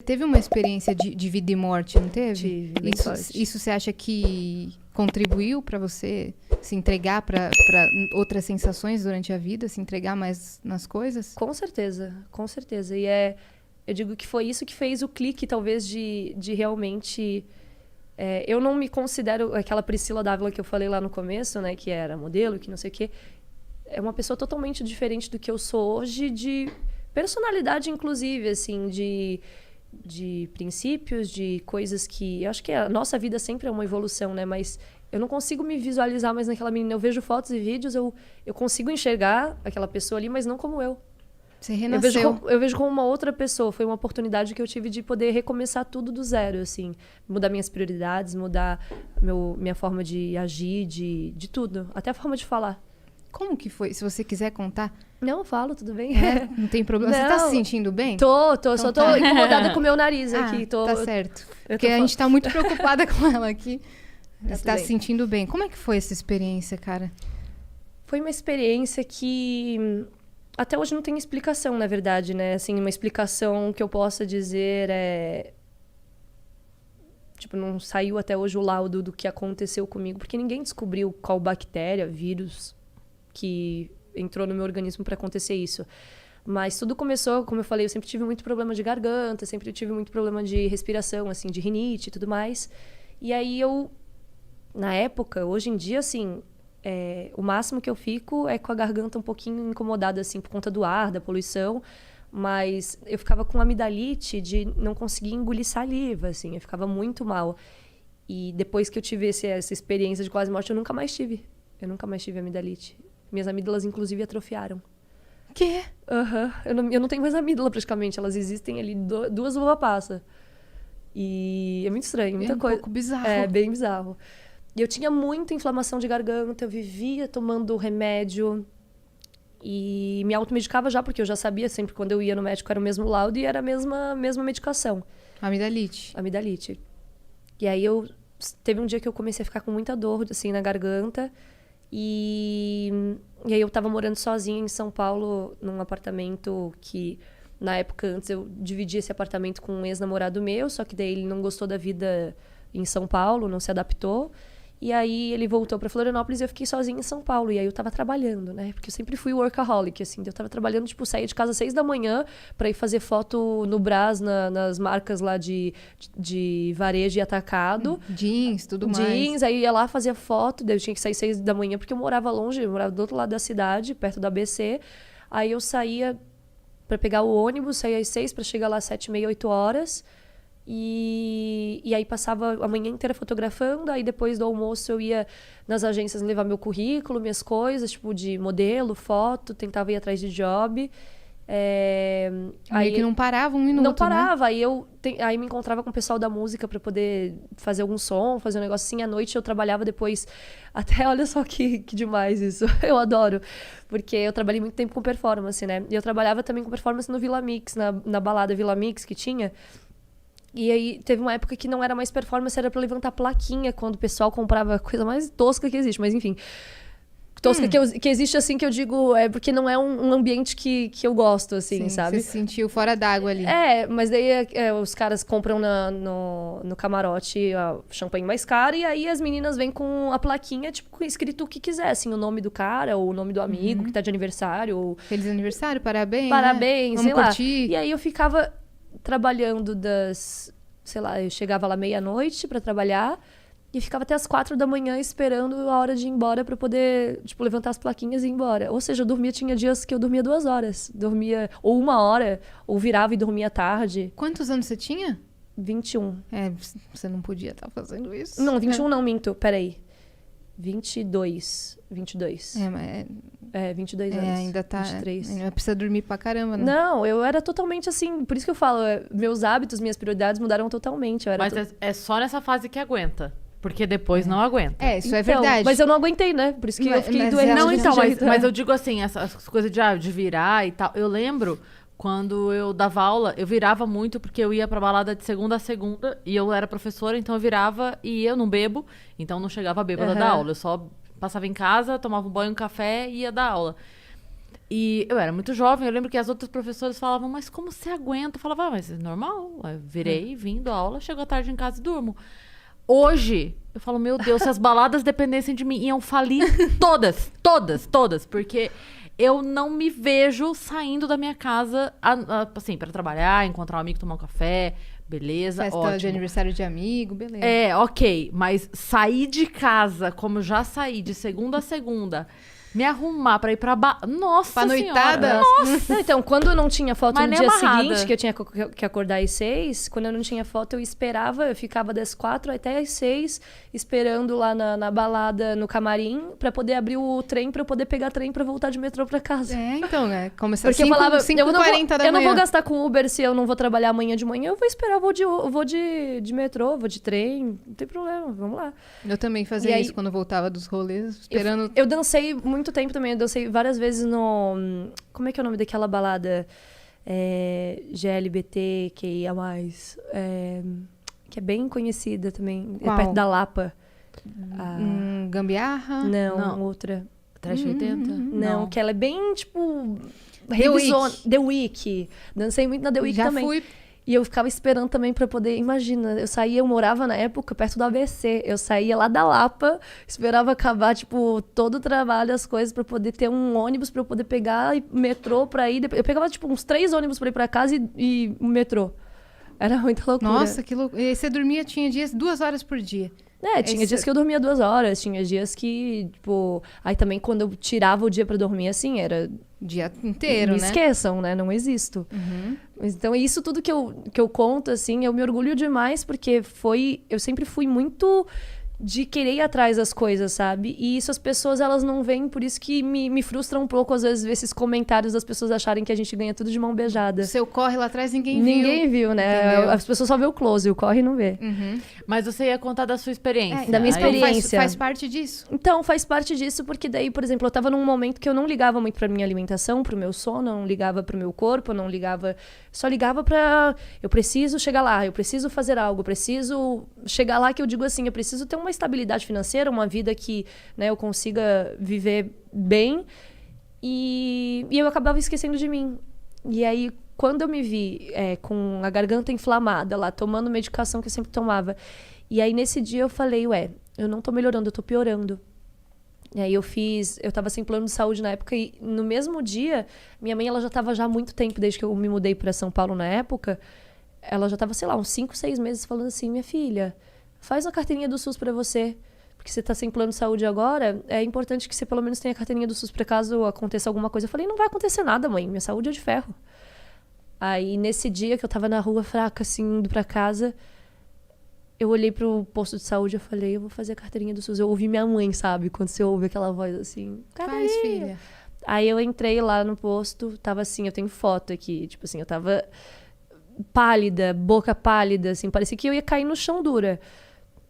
Teve uma experiência de vida e morte, não teve? Tive, bem forte. Isso você acha que contribuiu para você se entregar para outras sensações durante a vida, se entregar mais nas coisas? Com certeza, com certeza. E eu digo que foi isso que fez o clique, talvez, de realmente... eu não me considero aquela Priscila Dávila que eu falei lá no começo, né? Que era modelo, que não sei o quê. É uma pessoa totalmente diferente do que eu sou hoje, de personalidade, inclusive, assim, de princípios, de coisas que... Eu acho que a nossa vida sempre é uma evolução, né? Mas eu não consigo me visualizar mais naquela menina. Eu vejo fotos e vídeos, eu consigo enxergar aquela pessoa ali, mas não como eu. Você renasceu. Eu vejo como uma outra pessoa. Foi uma oportunidade que eu tive de poder recomeçar tudo do zero, assim. Mudar minhas prioridades, mudar minha forma de agir, de tudo. Até a forma de falar. Como que foi? Se você quiser contar. Não, eu falo, tudo bem. Não tem problema. Não. Você tá se sentindo bem? Tô. Então Só tô incomodada com o meu nariz aqui. Tá certo. Porque a gente tá muito preocupada com ela aqui. Você tá se sentindo bem. Como é que foi essa experiência, cara? Foi uma experiência que... Até hoje não tem explicação, na verdade, né? Assim, uma explicação que eu possa dizer Tipo, não saiu até hoje o laudo do que aconteceu comigo, porque ninguém descobriu qual bactéria, vírus que entrou no meu organismo para acontecer isso. Mas tudo começou, como eu falei, eu sempre tive muito problema de garganta, sempre tive muito problema de respiração, assim, de rinite e tudo mais. E aí na época, hoje em dia, assim... o máximo que eu fico é com a garganta um pouquinho incomodada, assim, por conta do ar, da poluição. Mas eu ficava com amidalite de não conseguir engolir saliva, assim. Eu ficava muito mal. E depois que eu tive essa experiência de quase morte, eu nunca mais tive. Eu nunca mais tive amidalite. Minhas amígdalas, inclusive, atrofiaram. Quê? Eu não tenho mais amígdala, praticamente. Elas existem ali, 2 uva passa. E é muito estranho, muita coisa. É um pouco bizarro. É, bem bizarro. E eu tinha muita inflamação de garganta, eu vivia tomando remédio e me automedicava já, porque eu já sabia sempre quando eu ia no médico era o mesmo laudo e era a mesma medicação. Amidalite. E aí teve um dia que eu comecei a ficar com muita dor, assim, na garganta e aí eu tava morando sozinha em São Paulo, num apartamento que, na época, antes eu dividia esse apartamento com um ex-namorado meu, só que daí ele não gostou da vida em São Paulo, não se adaptou. E aí ele voltou pra Florianópolis e eu fiquei sozinha em São Paulo. E aí eu tava trabalhando, né? Porque eu sempre fui workaholic, assim. Eu tava trabalhando, tipo, saía de casa às 6 da manhã pra ir fazer foto no Brás, nas marcas lá de varejo e atacado. Jeans, tudo mais. Jeans, aí ia lá, fazia foto. Daí eu tinha que sair 6 da manhã porque eu morava longe. Eu morava do outro lado da cidade, perto da ABC. Aí eu saía pra pegar o ônibus, saía às 6 pra chegar lá às 7h30, 8 horas. E aí passava a manhã inteira fotografando, aí depois do almoço eu ia nas agências levar meu currículo, minhas coisas, tipo de modelo, foto, tentava ir atrás de job. Aí que não parava um minuto, não parava, né? Aí me encontrava com o pessoal da música pra poder fazer algum som, fazer um negócio assim. À noite eu trabalhava depois, até olha só que demais isso, eu adoro. Porque eu trabalhei muito tempo com performance, né? E eu trabalhava também com performance no Vila Mix, na balada Vila Mix que tinha. E aí teve uma época que não era mais performance, era pra levantar plaquinha quando o pessoal comprava a coisa mais tosca que existe, mas enfim. Tosca que existe, assim, que eu digo, é porque não é um ambiente que eu gosto, assim, Sim, sabe? Você se sentiu fora d'água ali. Mas daí os caras compram no camarote a champanhe mais cara e aí as meninas vêm com a plaquinha, tipo, escrito o que quiser, assim, o nome do cara, ou o nome do amigo que tá de aniversário. Ou... Feliz aniversário, parabéns. Parabéns, né? sei Vamos lá. curtir. E aí eu ficava trabalhando sei lá, eu chegava lá meia-noite pra trabalhar e ficava até as 4 da manhã esperando a hora de ir embora pra poder, tipo, levantar as plaquinhas e ir embora. Ou seja, tinha dias que eu dormia 2 horas. Dormia ou 1 hora, ou virava e dormia tarde. Quantos anos você tinha? 21. Você não podia estar fazendo isso. Não, 21 não, minto. Peraí. 22. 22 anos. Ainda tá... 23. Ainda precisa dormir pra caramba, né? Não, eu era totalmente assim... Por isso que eu falo, meus hábitos, minhas prioridades mudaram totalmente. Mas é só nessa fase que aguenta. Porque depois não aguenta. Isso é verdade. Mas eu não aguentei, né? Por isso que eu fiquei doente. Não, então, jeito, mas eu digo assim, essas coisas de virar e tal. Eu lembro... Quando eu dava aula, eu virava muito porque eu ia pra balada de segunda a segunda e eu era professora, então eu virava e eu não bebo, então não chegava bêbada da aula. Eu só passava em casa, tomava um banho, um café e ia dar aula. E eu era muito jovem, eu lembro que as outras professoras falavam, mas como você aguenta? Eu falava, mas é normal. Aí eu virei, vim da aula, chego à tarde em casa e durmo. Hoje, eu falo, meu Deus, se as baladas dependessem de mim, iam falir todas, todas, todas. Porque eu não me vejo saindo da minha casa, assim, pra trabalhar, encontrar um amigo, tomar um café, beleza, Festa ótimo. de aniversário de amigo, beleza. É, ok, mas sair de casa, como eu já saí, de segunda a segunda, me arrumar pra ir pra Nossa Pra noitada? Senhora! Não, então, quando eu não tinha foto Mas no nem dia amarrada. seguinte, que eu tinha que acordar às 6, quando eu não tinha foto, eu esperava, eu ficava das 4 até às 6, esperando lá na balada, no camarim, pra poder abrir o trem, pra eu poder pegar trem pra voltar de metrô pra casa. Então, começar Porque eu falava, 5h40 da manhã. eu não vou gastar com Uber se eu não vou trabalhar amanhã de manhã, eu vou esperar, eu vou de metrô, vou de trem, não tem problema, vamos lá. Eu também fazia E aí- isso quando eu voltava dos rolês, esperando... Eu dancei muito tempo também, eu dancei várias vezes no... Como é que é o nome daquela balada? GLBT, que é bem conhecida também, é Qual? perto da Lapa. Gambiarra? Não, outra. Trash 80? Não, que ela é bem, tipo... The revisona- Week. The Week. Dancei muito na The Week Já também. fui... E eu ficava esperando também pra poder... Imagina, eu morava na época perto do ABC. Eu saía lá da Lapa, esperava acabar, tipo, todo o trabalho, as coisas, pra poder ter um ônibus pra eu poder pegar e metrô pra ir. Eu pegava, tipo, uns 3 ônibus pra ir pra casa e um metrô. Era muita loucura. Nossa, que louco. E você dormia, tinha dias, 2 horas por dia. Tinha dias que eu dormia 2 horas, tinha dias que, tipo... Aí também quando eu tirava o dia pra dormir, assim, era... Dia inteiro, Me né? esqueçam, né? Não existo. Mas, então, isso tudo que eu conto, assim, eu me orgulho demais, porque eu sempre fui muito de querer ir atrás das coisas, sabe? E isso as pessoas, elas não veem, por isso que me frustra um pouco, às vezes, ver esses comentários das pessoas acharem que a gente ganha tudo de mão beijada. O seu corre lá atrás, ninguém viu. Ninguém viu, né? Entendeu? As pessoas só vê o close, o corre não vê. Mas você ia contar da sua experiência. Da minha Aí- experiência. Faz parte disso. Então, faz parte disso, porque daí, por exemplo, eu tava num momento que eu não ligava muito pra minha alimentação, pro meu sono, eu não ligava pro meu corpo, eu não ligava... Só ligava pra... Eu preciso chegar lá, eu preciso fazer algo, eu preciso chegar lá, que eu digo assim, eu preciso ter uma estabilidade financeira, uma vida que, né, eu consiga viver bem. E eu acabava esquecendo de mim. E aí, quando eu me vi com a garganta inflamada lá, tomando medicação que eu sempre tomava, e aí nesse dia eu falei, eu não tô melhorando, eu tô piorando. E aí eu tava sem plano de saúde na época e no mesmo dia, minha mãe, ela já tava já há muito tempo, desde que eu me mudei pra São Paulo na época, ela já tava, sei lá, uns 5, 6 meses falando assim, minha filha, faz uma carteirinha do SUS pra você, porque você tá sem plano de saúde agora, é importante que você pelo menos tenha a carteirinha do SUS pra caso aconteça alguma coisa. Eu falei, não vai acontecer nada, mãe, minha saúde é de ferro. Aí nesse dia que eu tava na rua fraca, assim, indo pra casa, eu olhei pro posto de saúde e falei, eu vou fazer a carteirinha do SUS. Eu ouvi minha mãe, sabe? Quando você ouve aquela voz assim, Faz, filha. Aí eu entrei lá no posto, tava assim, eu tenho foto aqui, tipo assim, eu tava pálida, boca pálida, assim, parecia que eu ia cair no chão dura.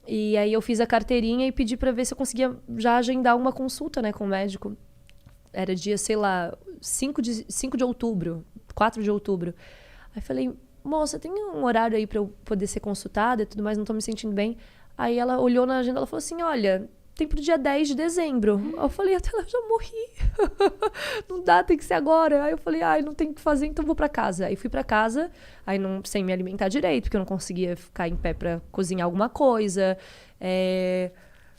E aí eu fiz a carteirinha e pedi pra ver se eu conseguia já agendar uma consulta, né, com o médico. Era dia, sei lá, 5 de outubro, 4 de outubro. Aí falei, moça, tem um horário aí pra eu poder ser consultada e tudo mais, não tô me sentindo bem. Aí ela olhou na agenda, ela falou assim, olha, tem pro dia 10 de dezembro. Eu falei, até lá eu já morri. Não dá, tem que ser agora. Aí eu falei, não tem o que fazer, então vou pra casa. Aí fui pra casa, aí sem me alimentar direito, porque eu não conseguia ficar em pé pra cozinhar alguma coisa.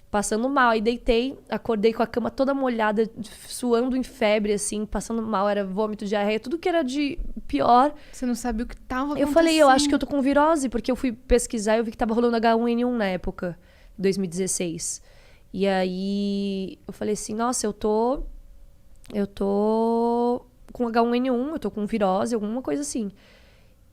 Passando mal. Aí deitei, acordei com a cama toda molhada, suando em febre, assim, passando mal. Era vômito, diarreia, tudo que era de pior. Você não sabia o que tava acontecendo. Eu falei, eu acho que eu tô com virose, porque eu fui pesquisar e eu vi que tava rolando H1N1 na época, 2016. E aí eu falei assim, nossa, eu tô com H1N1, eu tô com virose, alguma coisa assim.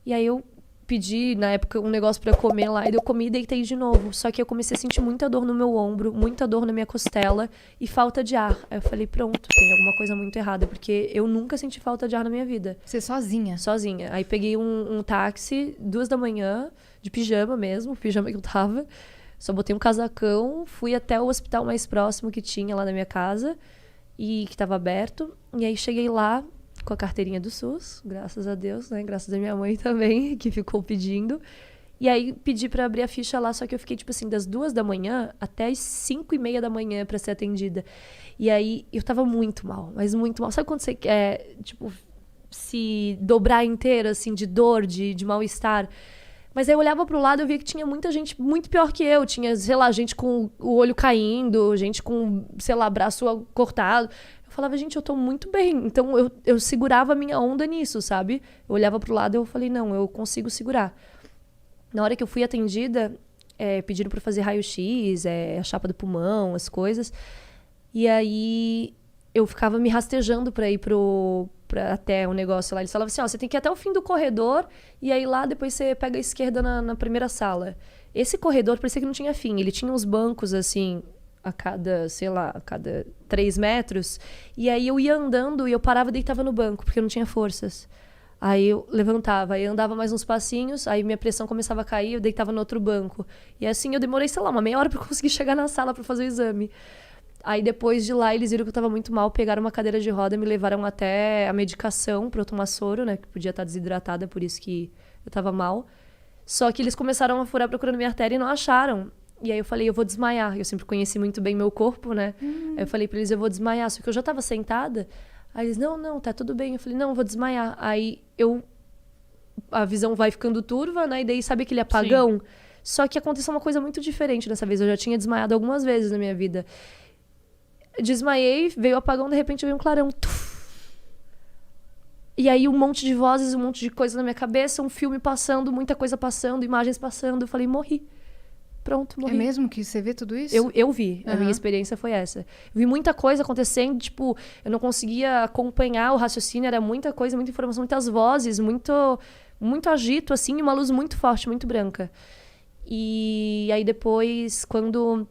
E aí eu pedi, na época, um negócio pra eu comer lá, e eu comi e deitei de novo. Só que eu comecei a sentir muita dor no meu ombro, muita dor na minha costela e falta de ar. Aí eu falei, pronto, tem alguma coisa muito errada, porque eu nunca senti falta de ar na minha vida. Você sozinha? Sozinha. Aí peguei um táxi, 2 da manhã, de pijama mesmo, o pijama que eu tava. Só botei um casacão, fui até o hospital mais próximo que tinha lá na minha casa, e que tava aberto. E aí cheguei lá com a carteirinha do SUS, graças a Deus, né? Graças a minha mãe também, que ficou pedindo. E aí pedi pra abrir a ficha lá, só que eu fiquei, tipo assim, das 2 da manhã até as 5:30 da manhã pra ser atendida. E aí eu tava muito mal, mas muito mal. Sabe quando você quer, tipo, se dobrar inteira, assim, de dor, de mal-estar? Mas aí eu olhava pro lado e eu via que tinha muita gente muito pior que eu. Tinha, sei lá, gente com o olho caindo, gente com, sei lá, braço cortado. Eu falava, gente, eu tô muito bem. Então eu segurava a minha onda nisso, sabe? Eu olhava pro lado e eu falei, não, eu consigo segurar. Na hora que eu fui atendida, pediram pra fazer raio-x, a chapa do pulmão, as coisas. E aí eu ficava me rastejando pra ir até o negócio lá. Eles falavam assim, ó, você tem que ir até o fim do corredor e aí lá depois você pega a esquerda na primeira sala. Esse corredor parecia que não tinha fim. Ele tinha uns bancos, assim, a cada 3 metros. E aí eu ia andando e eu parava e deitava no banco, porque eu não tinha forças. Aí eu levantava, aí andava mais uns passinhos, aí minha pressão começava a cair, eu deitava no outro banco. E assim eu demorei, sei lá, uma meia hora pra conseguir chegar na sala pra fazer o exame. Aí depois de lá, eles viram que eu tava muito mal, pegaram uma cadeira de roda, me levaram até a medicação pra eu tomar soro, né? Que podia estar desidratada, por isso que eu tava mal. Só que eles começaram a furar procurando minha artéria e não acharam. E aí eu falei, eu vou desmaiar. Eu sempre conheci muito bem meu corpo, né? Aí eu falei pra eles, eu vou desmaiar. Só que eu já tava sentada. Aí eles, não, tá tudo bem. Eu falei, não, eu vou desmaiar. Aí a visão vai ficando turva, né? E daí sabe aquele apagão? Sim. Só que aconteceu uma coisa muito diferente dessa vez. Eu já tinha desmaiado algumas vezes na minha vida. Desmaiei, veio o apagão, de repente veio um clarão. E aí um monte de vozes, um monte de coisa na minha cabeça, um filme passando, muita coisa passando, imagens passando. Eu falei, morri. Pronto, morri. É mesmo que você vê tudo isso? Eu vi. A minha experiência foi essa. Eu vi muita coisa acontecendo, tipo, eu não conseguia acompanhar o raciocínio, era muita coisa, muita informação, muitas vozes, muito agito, assim, e uma luz muito forte, muito branca. E aí depois, quando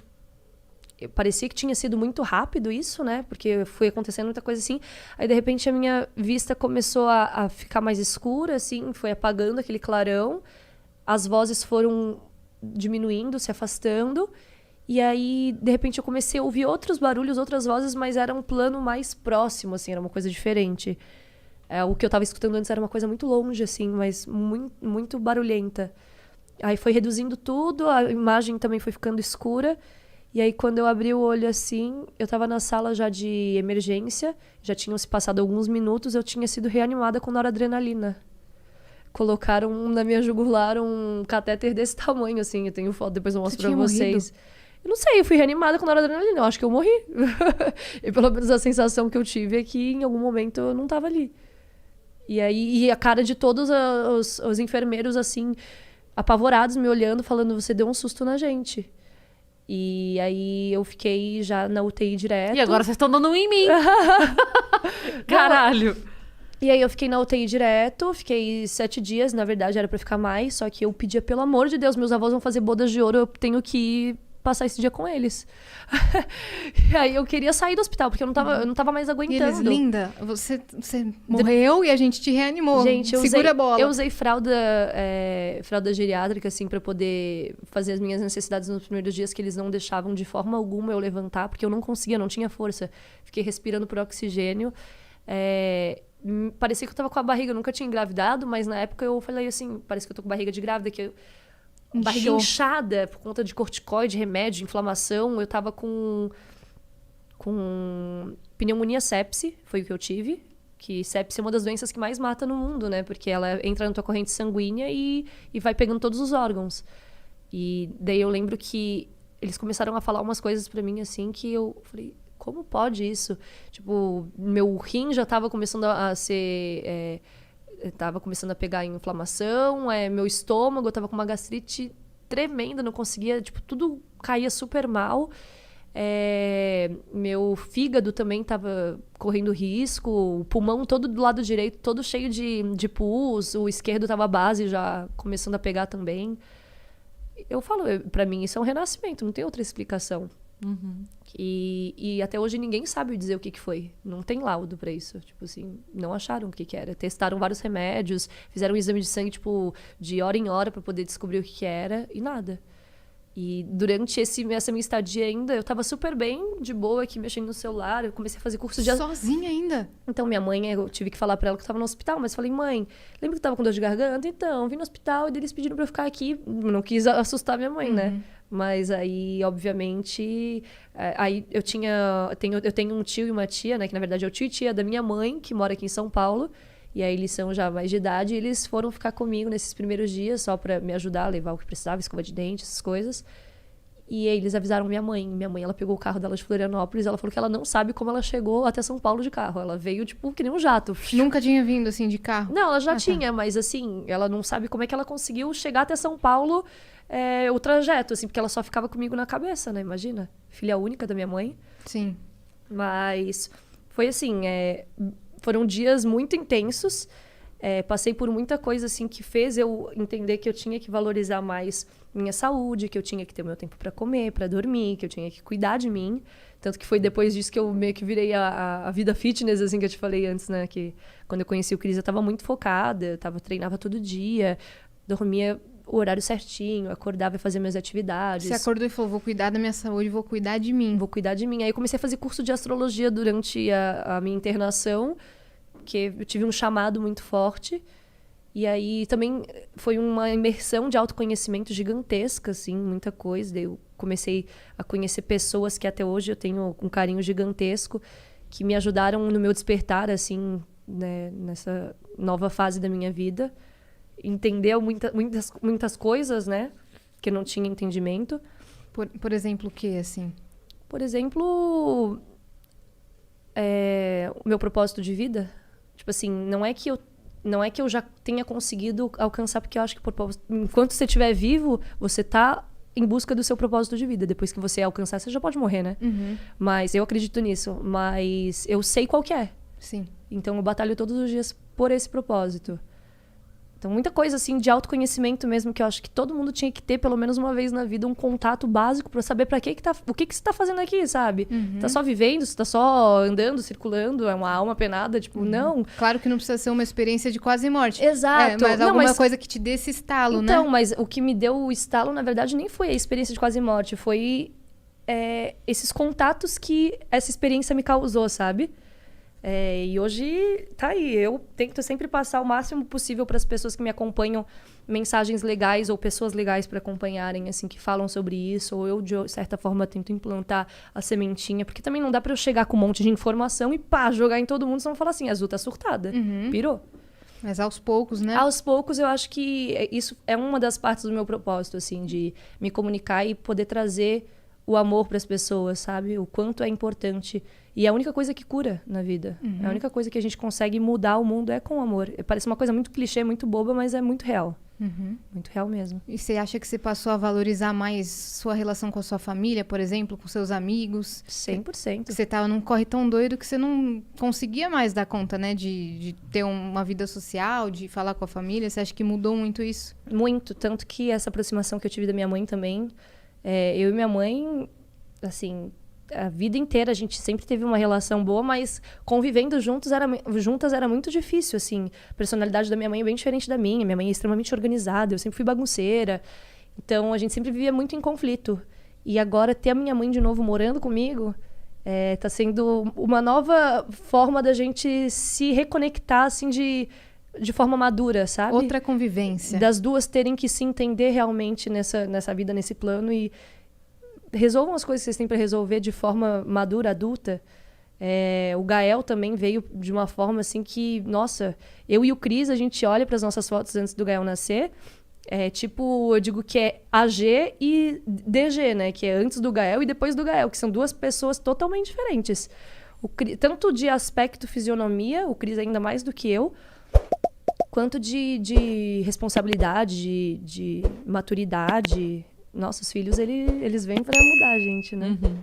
parecia que tinha sido muito rápido isso, né? Porque foi acontecendo muita coisa assim. Aí, de repente, a minha vista começou a ficar mais escura, assim, foi apagando aquele clarão. As vozes foram diminuindo, se afastando. E aí, de repente, eu comecei a ouvir outros barulhos, outras vozes, mas era um plano mais próximo, assim, era uma coisa diferente. O que eu tava escutando antes era uma coisa muito longe, assim, mas muito, muito barulhenta. Aí foi reduzindo tudo, a imagem também foi ficando escura. E aí, quando eu abri o olho assim, eu tava na sala já de emergência, já tinham se passado alguns minutos, eu tinha sido reanimada com noradrenalina. Colocaram na minha jugular um catéter desse tamanho, assim, eu tenho foto, depois eu mostro pra vocês. Morrido? Eu não sei, eu fui reanimada com noradrenalina, eu acho que eu morri. E pelo menos a sensação que eu tive é que em algum momento eu não tava ali. E aí, a cara de todos os enfermeiros, assim, apavorados, me olhando, falando, você deu um susto na gente. E aí eu fiquei já na UTI direto. E agora vocês estão dando um em mim. Caralho. E aí eu fiquei na UTI direto, fiquei 7 dias, na verdade era pra ficar mais, só que eu pedia, pelo amor de Deus, meus avós vão fazer bodas de ouro, eu tenho que ir passar esse dia com eles. E aí eu queria sair do hospital, porque eu não tava mais aguentando. E eles, linda, você morreu e a gente te reanimou. Gente, segura a bola. Eu usei fralda geriátrica, assim, pra poder fazer as minhas necessidades nos primeiros dias, que eles não deixavam de forma alguma eu levantar, porque eu não conseguia, não tinha força. Fiquei respirando por oxigênio. Parecia que eu tava com a barriga, eu nunca tinha engravidado, mas na época eu falei assim, parece que eu tô com barriga de grávida, que barriga inchada por conta de corticoide, remédio, inflamação. Eu tava com pneumonia sepse, foi o que eu tive. Que sepse é uma das doenças que mais mata no mundo, né? Porque ela entra na tua corrente sanguínea e vai pegando todos os órgãos. E daí eu lembro que eles começaram a falar umas coisas pra mim, assim, que eu falei, como pode isso? Tipo, meu rim já tava começando a ser... tava começando a pegar inflamação, meu estômago, eu tava com uma gastrite tremenda, não conseguia, tipo, tudo caía super mal. Meu fígado também tava correndo risco, o pulmão todo do lado direito, todo cheio de pus, o esquerdo tava a base já começando a pegar também. Eu falo, pra mim isso é um renascimento, não tem outra explicação. Uhum. E até hoje ninguém sabe dizer o que foi. Não tem laudo pra isso. Tipo assim, não acharam o que era. Testaram vários remédios, fizeram um exame de sangue, tipo, de hora em hora pra poder descobrir o que era e nada. E durante essa minha estadia ainda, eu tava super bem, de boa, aqui mexendo no celular. Eu comecei a fazer curso de... Sozinha ainda? Então, minha mãe, eu tive que falar pra ela que eu tava no hospital, mas falei, mãe, lembra que eu tava com dor de garganta? Então, vim no hospital e eles pediram pra eu ficar aqui. Não quis assustar minha mãe, né? Mas aí, obviamente, aí eu tenho um tio e uma tia, né? Que na verdade é o tio e tia da minha mãe, que mora aqui em São Paulo. E aí eles são já mais de idade e eles foram ficar comigo nesses primeiros dias, só pra me ajudar a levar o que precisava, escova de dente, essas coisas. E aí eles avisaram minha mãe. Minha mãe, ela pegou o carro dela de Florianópolis, ela falou que ela não sabe como ela chegou até São Paulo de carro. Ela veio, tipo, que nem um jato. Nunca tinha vindo, assim, de carro? Não, ela já tinha, mas assim, ela não sabe como é que ela conseguiu chegar até São Paulo, o trajeto, assim, porque ela só ficava comigo na cabeça, né? Imagina. Filha única da minha mãe. Sim. Mas foi assim, foram dias muito intensos. Passei por muita coisa assim que fez eu entender que eu tinha que valorizar mais minha saúde, que eu tinha que ter o meu tempo para comer, para dormir, que eu tinha que cuidar de mim. Tanto que foi depois disso que eu meio que virei a vida fitness, assim, que eu te falei antes, né? Que quando eu conheci o Cris, eu tava muito focada, treinava todo dia, dormia o horário certinho, acordava e fazia minhas atividades. Você acordou e falou, vou cuidar da minha saúde, vou cuidar de mim. Vou cuidar de mim. Aí eu comecei a fazer curso de astrologia durante a minha internação, que eu tive um chamado muito forte. E aí também foi uma imersão de autoconhecimento gigantesca, assim, muita coisa. Eu comecei a conhecer pessoas que até hoje eu tenho um carinho gigantesco, que me ajudaram no meu despertar, assim, né, nessa nova fase da minha vida. Entendeu muitas coisas, né? Que eu não tinha entendimento. Por exemplo, o que, assim? Por exemplo, o meu propósito de vida. Tipo assim, não é que eu já tenha conseguido alcançar, porque eu acho que enquanto você estiver vivo, você tá em busca do seu propósito de vida. Depois que você alcançar, você já pode morrer, né? Uhum. Mas eu acredito nisso. Mas eu sei qual que é. Sim. Então eu batalho todos os dias por esse propósito. Então, muita coisa, assim, de autoconhecimento mesmo, que eu acho que todo mundo tinha que ter, pelo menos uma vez na vida, um contato básico pra saber o que você tá fazendo aqui, sabe? Uhum. Tá só vivendo, você tá só andando, circulando, é uma alma penada, tipo, não. Claro que não precisa ser uma experiência de quase morte. Exato. Mas alguma coisa que te dê esse estalo, né? Então, mas o que me deu o estalo, na verdade, nem foi a experiência de quase morte, foi esses contatos que essa experiência me causou, sabe? E hoje tá aí. Eu tento sempre passar o máximo possível para as pessoas que me acompanham mensagens legais ou pessoas legais para acompanharem, assim, que falam sobre isso. Ou eu, de certa forma, tento implantar a sementinha. Porque também não dá para eu chegar com um monte de informação e jogar em todo mundo, senão falar assim, a Azul tá surtada. Uhum. Pirou. Mas aos poucos, né? Aos poucos, eu acho que isso é uma das partes do meu propósito, assim, de me comunicar e poder trazer o amor para as pessoas, sabe? O quanto é importante. E é a única coisa que cura na vida. Uhum. A única coisa que a gente consegue mudar o mundo é com amor. Parece uma coisa muito clichê, muito boba, mas é muito real. Uhum. Muito real mesmo. E você acha que você passou a valorizar mais sua relação com a sua família, por exemplo, com seus amigos? 100%. Você tava num corre tão doido que você não conseguia mais dar conta, né? De ter uma vida social, de falar com a família. Você acha que mudou muito isso? Muito. Tanto que essa aproximação que eu tive da minha mãe também. Eu e minha mãe, assim, a vida inteira a gente sempre teve uma relação boa, mas convivendo juntas era muito difícil, assim. A personalidade da minha mãe é bem diferente da minha. Minha mãe é extremamente organizada, eu sempre fui bagunceira. Então, a gente sempre vivia muito em conflito. E agora, ter a minha mãe de novo morando comigo, tá sendo uma nova forma da gente se reconectar, assim, de forma madura, sabe? Outra convivência. Das duas terem que se entender realmente nessa vida, nesse plano, e resolvam as coisas que vocês têm para resolver de forma madura, adulta. O Gael também veio de uma forma assim que, nossa, eu e o Cris, a gente olha para as nossas fotos antes do Gael nascer, tipo, eu digo que é AG e DG, né? Que é antes do Gael e depois do Gael, que são duas pessoas totalmente diferentes. Tanto de aspecto fisionomia, o Cris ainda mais do que eu, quanto de responsabilidade, de maturidade. Nossos filhos, eles vêm para mudar a gente, né? Uhum.